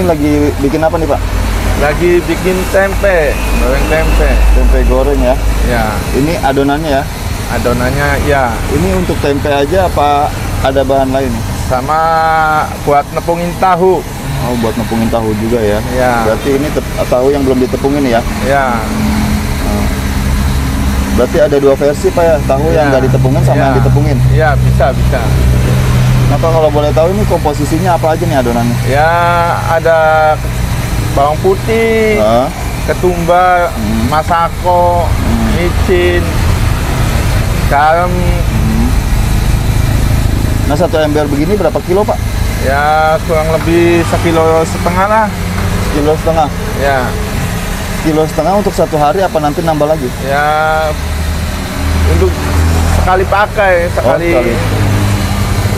Ini lagi bikin apa nih Pak? Lagi bikin tempe, goreng tempe. Tempe goreng ya. Ya, Ini adonannya ya. adonannya ya Ini untuk tempe aja apa ada bahan lain? sama buat nepungin tahu. Oh, buat nepungin tahu juga ya. Ya. Berarti ini tahu yang belum ditepungin ya. Ya, Berarti ada dua versi Pak ya, tahu yang nggak ditepungin sama yang ditepungin. Ya, bisa. Nah Pak, kalau boleh tahu ini komposisinya apa aja nih adonannya? Ya, ada bawang putih, ketumbar, masako, micin, garam. Nah, satu ember begini berapa kilo Pak? Ya, kurang lebih 1,5 kilo lah. 1,5 kilo. Ya, 1,5 kilo untuk satu hari apa nanti nambah lagi? ya untuk sekali pakai, sekali. sekali.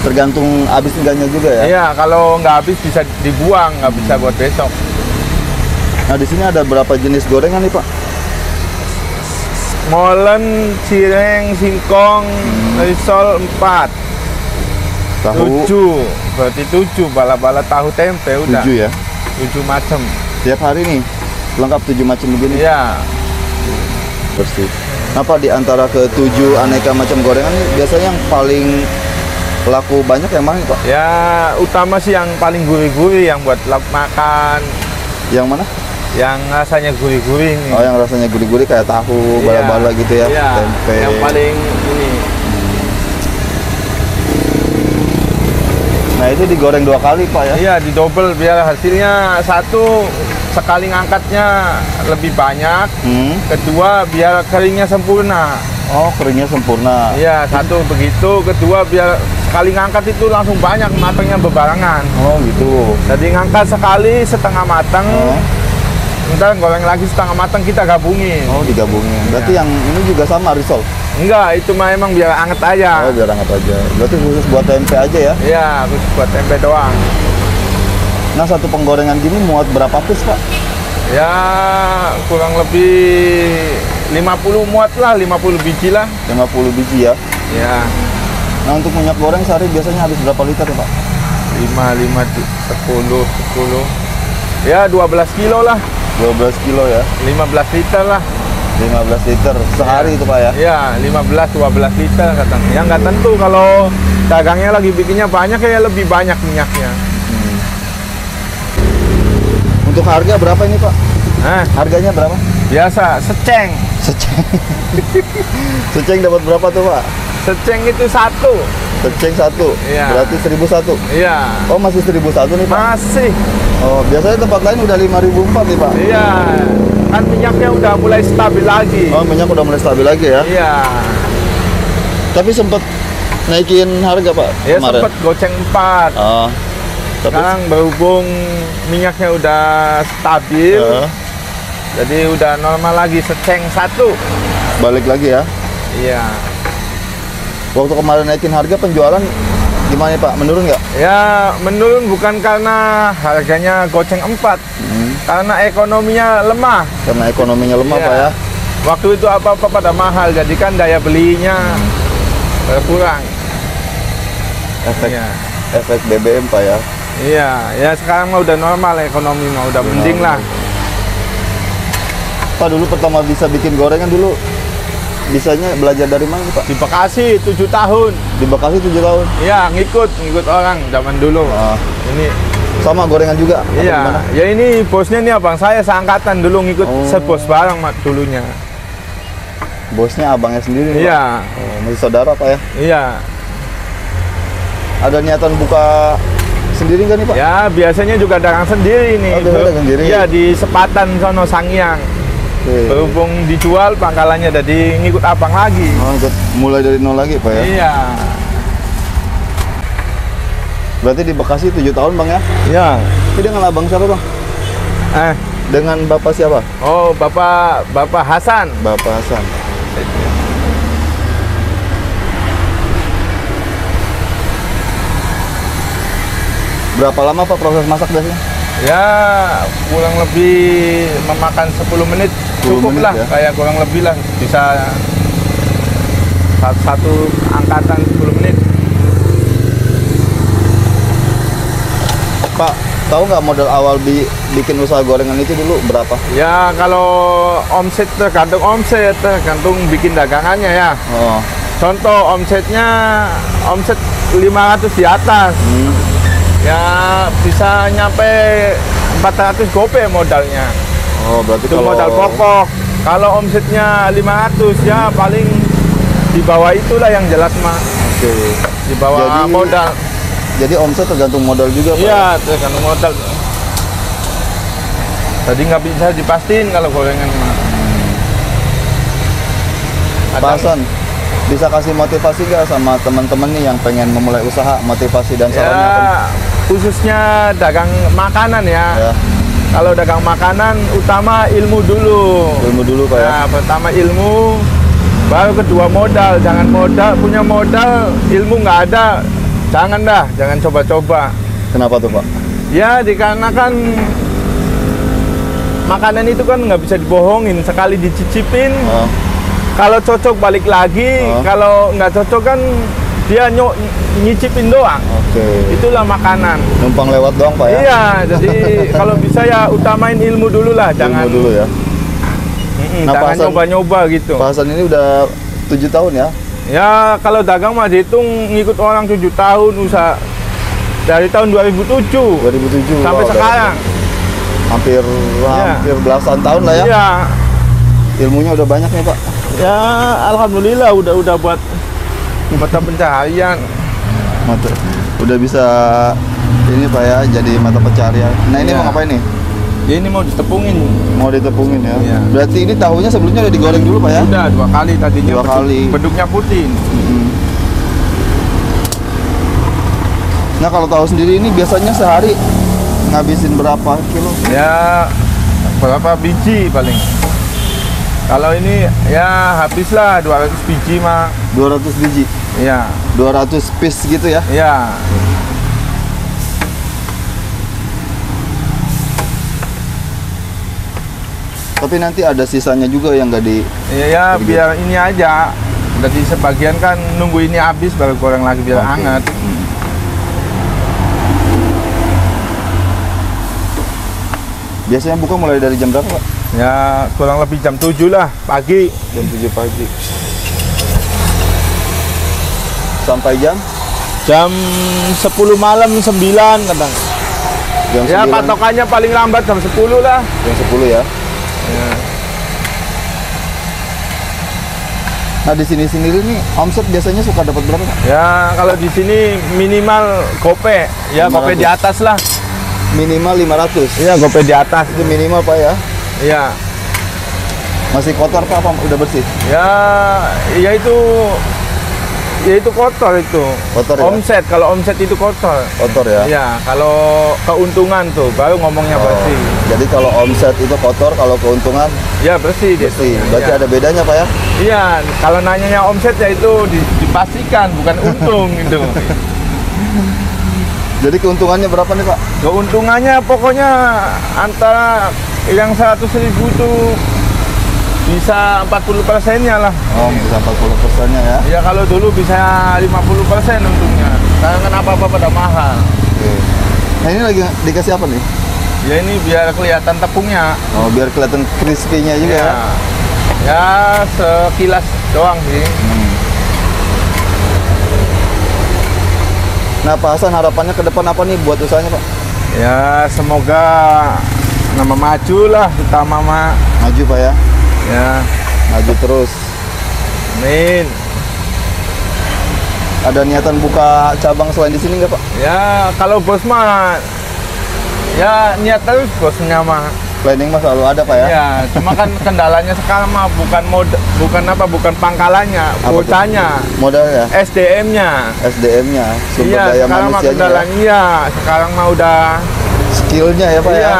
Tergantung habis enggaknya juga ya. Iya, kalau nggak habis bisa dibuang, nggak bisa buat besok. Nah, di sini ada berapa jenis gorengan nih Pak? Molen, cireng, singkong, risol 4, Tahu 7, berarti 7 bala-bala tahu tempe udah. 7 ya. 7 macam. Tiap hari nih lengkap 7 macam begini. Iya. Pasti. Nah Pak, di antara ke-7 aneka macam gorengan nih, biasanya yang paling laku banyak yang mana nih Pak? Ya, utama sih yang paling gurih-gurih yang buat lauk makan, Yang mana? yang rasanya gurih-gurih nih. Oh, yang rasanya gurih-gurih kayak tahu, Iya. bala-bala gitu ya. Iya, Tempe. yang paling ini. Nah, itu digoreng 2 kali Pak ya. Iya, didobel biar hasilnya satu sekali ngangkatnya lebih banyak, kedua biar keringnya sempurna. Oh, keringnya sempurna. Iya, satu begitu, kedua biar sekali ngangkat itu langsung banyak, matangnya bebarengan. Oh, gitu. Jadi ngangkat sekali setengah matang, ntar goreng lagi setengah matang kita gabungin. Oh, digabungin. Berarti Iya. yang ini juga sama risol. Enggak, itu mah emang biar anget aja. Oh, biar hangat aja. Berarti khusus buat tempe aja ya. Iya, khusus buat tempe doang. Nah, satu penggorengan gini muat berapa piece Pak? Ya, kurang lebih 50 muat lah, 50 biji lah. 50 biji ya. Ya, Nah, untuk minyak goreng sehari biasanya habis berapa liter ya Pak? 5, 10. Ya, 12 kilo lah, 12 kilo ya. 15 liter lah. 15 liter sehari itu Pak ya. Ya, 15-12 liter katanya. Ya nggak tentu, kalau dagangnya lagi bikinnya banyak ya lebih banyak minyaknya. Untuk harga berapa ini Pak? Nah, Harganya berapa? biasa seceng. Seceng. Seceng dapat berapa tuh Pak? Seceng itu 1. Seceng 1. Iya. Berarti 1.001. Iya. Oh, masih 1.001 nih Pak? Masih. Oh, biasanya tempat lain udah 5.004 nih Pak. Iya. Kan minyaknya udah mulai stabil lagi. Oh, minyak udah mulai stabil lagi ya. Iya. Tapi sempat naikin harga Pak Ya kemarin. sempat goceng 4. Oh. Tapi Sekarang berhubung minyaknya udah stabil, jadi udah normal lagi, seceng 1. balik lagi ya. Iya. Waktu kemarin naikin harga penjualan gimana Pak? Menurun nggak? Ya menurun bukan karena harganya goceng 4, karena ekonominya lemah. Karena ekonominya lemah Iya. Pak ya. Waktu itu apa-apa pada mahal, jadi kan daya belinya berkurang. Efek Iya. efek BBM Pak ya. Iya, ya sekarang mah udah normal, ekonomi mah udah mending lah. Pak, dulu pertama bisa bikin gorengan dulu bisanya belajar dari mana nih, Pak? Di Bekasi 7 tahun. Di Bekasi 7 tahun. Iya, ngikut orang zaman dulu. Ah, Ini sama gorengan juga? Atau iya, gimana? ya ini bosnya nih abang saya seangkatan dulu ngikut sebos bareng dulunya. Bosnya abangnya sendiri nih, Iya. Pak? Oh, masih saudara Pak ya? Iya. Ada niatan buka sendiri nggak nih Pak? Ya, biasanya juga dagang sendiri nih. Oh, biasanya dagang sendiri. Iya, di Sepatan sono Sangyang. Oke. Berhubung dijual pangkalannya jadi ngikut abang lagi. Oh, mulai dari nol lagi Pak ya? Iya. Berarti di Bekasi 7 tahun Bang ya? Iya. Tapi dengan abang siapa Bang? Dengan Bapak siapa? Oh, Bapak Hasan. Bapak Hasan. Berapa lama Pak proses masak biasanya? Ya, kurang lebih memakan 10 menit 10 cukup menit lah, ya? kayak kurang lebih lah, bisa satu angkatan 10 menit. Pak, Tahu nggak modal awal bikin usaha gorengan itu dulu berapa? Ya kalau omset tergantung bikin dagangannya ya. Oh. Contoh omsetnya omset 500 di atas. Ya bisa nyampe 400 gope modalnya. Oh, berarti itu modal pokok. Kalau omsetnya 500 ya paling di bawah itulah yang jelas mah. Oke. Di bawah modal. Jadi omset tergantung modal juga, Pak? Iya, tergantung modal. Tadi nggak bisa dipastiin kalau gorengan mah. Pak Hasan, bisa kasih motivasi gak sama teman-teman nih yang pengen memulai usaha, motivasi dan sarannya? Ya, khususnya dagang makanan ya. Kalau dagang makanan utama ilmu dulu. Ilmu dulu, Pak ya. Nah, pertama ilmu, baru kedua modal. Jangan punya modal, ilmu nggak ada. Jangan coba-coba. Kenapa tuh, Pak? Ya, dikarenakan makanan itu kan nggak bisa dibohongin. Sekali dicicipin, kalau cocok balik lagi. Kalau nggak cocok kan dia nyicipin doang. Oke. Itulah makanan. Numpang lewat doang, Pak ya? Iya, jadi kalau bisa ya utamain ilmu dulu lah. Jangan ilmu dulu ya. Jangan nyoba-nyoba gitu. Pak Hasan ini udah 7 tahun ya? Ya kalau dagang mah dihitung ngikut orang 7 tahun usaha dari tahun 2007 sampai sekarang. Hampir belasan tahun lah ya. Iya. Ilmunya udah banyak nih, Pak. Ya alhamdulillah udah buat mata pencaharian. Udah bisa ini, Pak ya, jadi mata pencaharian. Nah, ini mau ngapain nih? Ya ini mau ditepungin. Mau ditepungin ya? Iya. Berarti ini tahunya sebelumnya udah digoreng dulu, Pak ya? Udah 2 kali tadinya. 2 kali. Bentuknya putih. Nah, kalau tahu sendiri ini biasanya sehari ngabisin berapa kilo? Ya berapa biji paling. Kalau ini ya habislah 200 biji mah. 200 biji? Iya. 200 piece gitu ya? Iya. Tapi nanti ada sisanya juga yang nggak di... Ya biar ini aja. Jadi sebagian kan nunggu ini habis baru goreng lagi biar hangat. Biasanya buka mulai dari jam berapa, Pak? Ya kurang lebih jam 7 lah pagi. Jam 7 pagi. Sampai jam? Jam 10 malam 9 kadang. Jam Ya 9. patokannya paling lambat jam 10 lah. Jam 10 ya? Ya. Nah, di sini sendiri nih omset biasanya suka dapat berapa, Pak? Ya kalau di sini minimal gope, ya 500. gope di atas lah. Minimal 500. Iya gope di atas. Itu minimal, Pak ya? Iya. Masih kotor, Pak, apa udah bersih? Ya itu kotor itu. Kotor ya? Omset, kalau omset itu kotor. Kotor ya? Iya, kalau keuntungan tuh baru ngomongnya bersih. Jadi kalau omset itu kotor, kalau keuntungan Ya bersih gitu. bersih. Berarti Ya. ada bedanya, Pak ya? Iya, kalau nanyanya omset ya itu dipastikan bukan untung gitu. Jadi keuntungannya berapa nih, Pak? Keuntungannya pokoknya antara yang 100.000 tuh bisa 40%-nya lah. Oh, bisa 40%-nya ya? Ya kalau dulu bisa 50% untungnya. Sekarang kan apa-apa pada mahal. Oke. Nah, ini lagi dikasih apa nih? Ya ini biar kelihatan tepungnya. Oh, biar kelihatan crispy-nya juga ya? Ya sekilas doang sih. Nah, Pak Hasan, harapannya ke depan apa nih buat usahanya, Pak? Ya semoga nama maju lah kita mama. Maju, Pak ya? Ya, Maju terus. amin. Ada niatan buka cabang selain di sini nggak, Pak? Ya kalau bos mah ya niat terus bosnya mah. Planning mah selalu ada, Pak ya? Ya, cuma kan kendalanya sekarang mah bukan pangkalannya, Apa tuh? bocahnya, Modal ya? SDM-nya. SDM-nya, sumber Iya, daya sekarang mah manusianya. kendalanya, iya, sekarang mah udah Skill-nya ya, Pak iya, ya?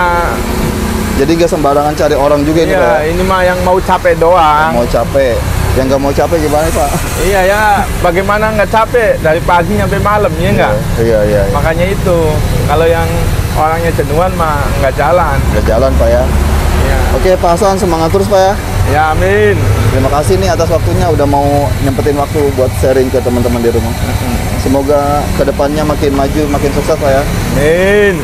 Jadi nggak sembarangan cari orang juga ini, Pak iya, ya? ini mah yang mau capek doang. Mau capek. Yang nggak mau capek gimana, Pak? Iya ya, bagaimana nggak capek dari pagi sampai malam ya enggak? Iya. Makanya itu, kalau yang orangnya jenuhan mah nggak jalan. Nggak jalan, Pak ya? Ya, Oke, Pak Hasan, semangat terus, Pak ya? ya amin. Terima kasih nih atas waktunya udah mau nyempetin waktu buat sharing ke teman-teman di rumah. Semoga kedepannya makin maju, makin sukses, Pak ya. Amin.